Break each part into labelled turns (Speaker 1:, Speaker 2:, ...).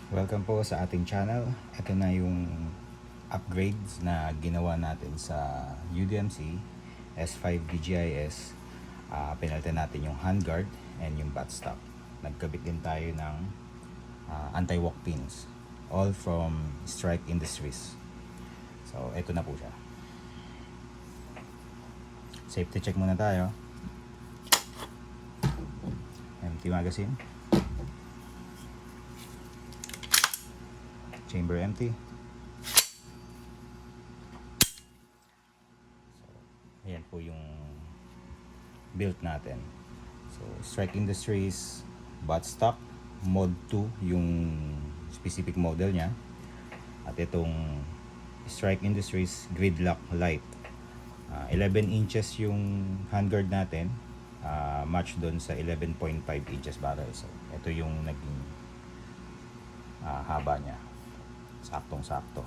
Speaker 1: Welcome po sa ating channel. Ito na yung upgrades na ginawa natin sa UDMC S5 DGIS. Pinalitan natin yung handguard and yung buttstock. Nagkabit din tayo ng anti-walk pins. All from Strike Industries. So, ito na po siya. Safety check muna tayo. Empty magazine. Chamber empty. So, ayan po yung build natin. So, Strike Industries buttstock Mod 2 yung specific model niya. At itong Strike Industries Gridlock Light. 11 inches yung handguard natin. Match doon sa 11.5 inches barrel. So, ito yung naging haba niya. Saktong-sakto.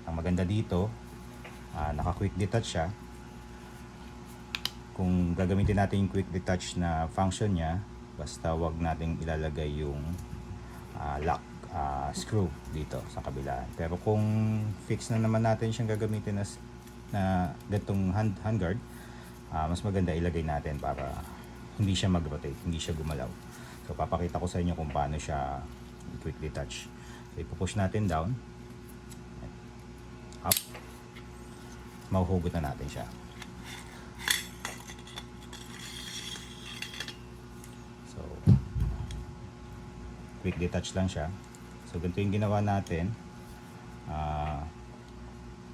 Speaker 1: Ang maganda dito, naka-quick detach siya. Kung gagamitin natin yung quick detach na function niya, basta wag nating ilalagay yung lock screw dito sa kabilaan. Pero kung fix na naman natin siyang gagamitin na ganitong handguard, mas maganda ilagay natin para hindi siya mag-rotate, hindi siya gumalaw. So papakita ko sa inyo kung paano siya quick detach. So ipupush natin down, up, mahuhugot na natin siya. So quick detach lang siya. So ganito yung ginawa natin.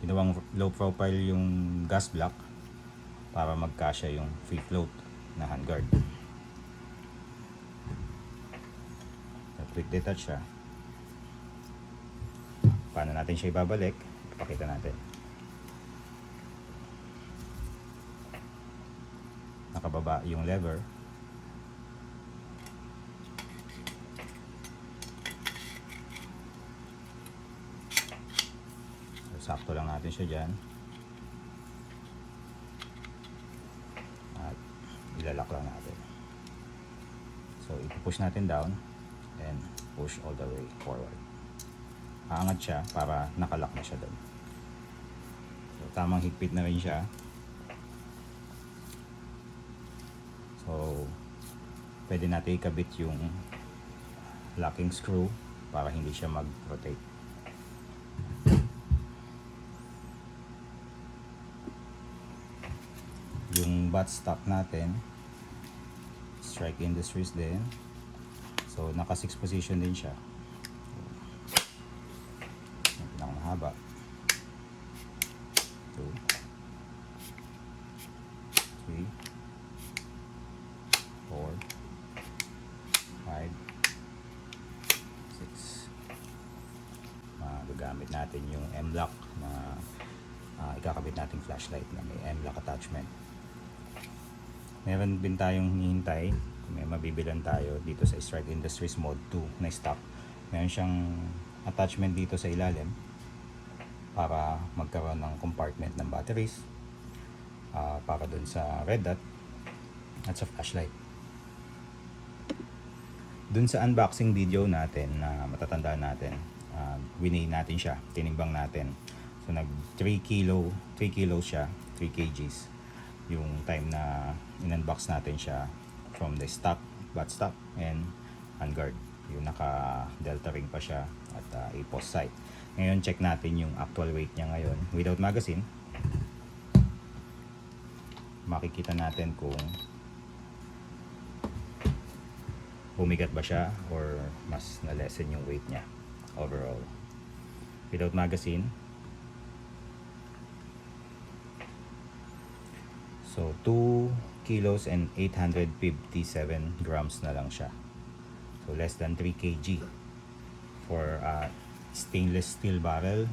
Speaker 1: Ginawang low profile yung gas block para magkasya yung free float na handguard. Quick detach siya. Paano natin siya ibabalik? Ipakita natin. Nakababa yung lever. So, sakto lang natin siya dyan. At ilalak lang natin. So ipupush natin down and push all the way forward. Aangat siya para nakalock na siya doon. So tamang higpit na rin siya. So pwede natin ikabit yung locking screw para hindi siya mag-rotate. Yung buttstock natin, Strike Industries din. So naka 6 position din siya. Yung pinakamahaba. 2 3 4 5 6. Gagamit natin yung M-lock na ikakabit nating flashlight na may M-lock attachment. Meron din tayong hinihintay kung may mabibilan tayo dito sa Strike Industries Mod 2 na stock. Meron siyang attachment dito sa ilalim para magkaroon ng compartment ng batteries, para dun sa red dot at sa flashlight. Dun sa unboxing video natin na matatandaan natin, winay natin siya, tinimbang natin. So nag 3 kilos siya, 3 kgs yung time na in-unbox natin siya from the stock, buttstock and handguard. Yung naka delta ring pa siya at A-post sight. Ngayon check natin yung actual weight niya ngayon without magazine. Makikita natin kung bumigat ba siya or mas na-lessen yung weight niya overall. Without magazine, so 2 kilos and 857 grams na lang siya. So less than 3 kg for stainless steel barrel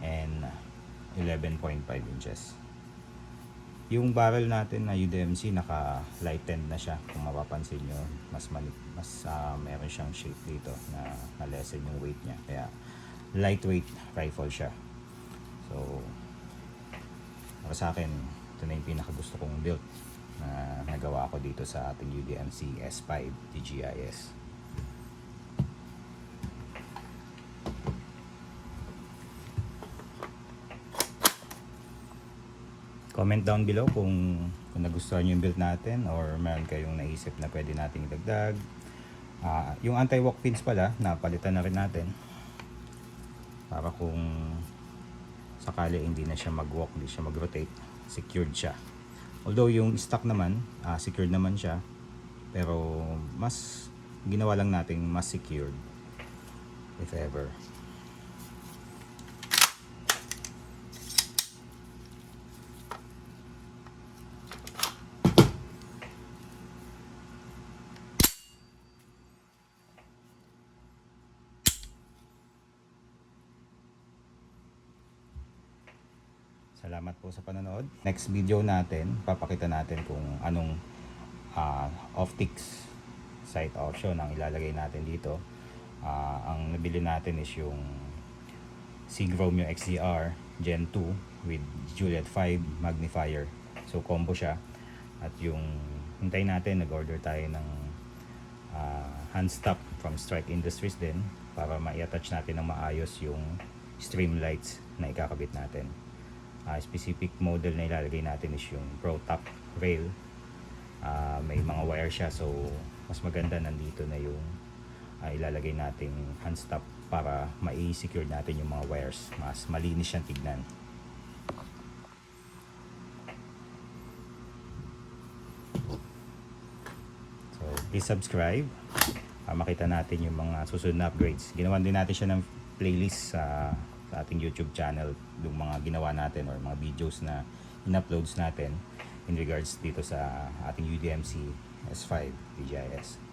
Speaker 1: and 11.5 inches. Yung barrel natin na UDMC naka lightened na siya. Kung mapapansin nyo, mas meron siyang shape dito na lessen yung weight niya. Kaya lightweight rifle siya. So para sa akin, ito na yung pinakagusto kong build na nagawa ko dito sa ating UDMC S5 DGIS. Comment down below kung nagustuhan nyo yung build natin or meron kayong naisip na pwede nating idagdag. Yung anti-walk pins pala, napalitan na rin natin. Para kung sakali hindi na siya mag-walk, hindi siya mag-rotate, secured siya. Although yung stock naman, secured naman siya. Pero mas ginawa lang natin mas secured if ever. Salamat po sa panonood. Next video natin, papakita natin kung anong optics sight option ang ilalagay natin dito. Ang nabili natin is yung Sigromeo XDR Gen 2 with Juliet 5 magnifier. So combo siya. At yung hintay natin, nag-order tayo ng hand stop from Strike Industries din para ma-attach natin ng maayos yung stream lights na ikakabit natin. Specific model na ilalagay natin is yung Pro Top rail. May mga wire siya, so mas maganda nandito na yung ilalagay nating hand stop para mai-secure natin yung mga wires, mas malinis siyang tignan. So please subscribe para makita natin yung mga susunod na upgrades. Ginawan din natin siya ng playlist sa ating YouTube channel, yung mga ginawa natin or mga videos na in-uploads natin in regards dito sa ating UDMC S5 DJIS.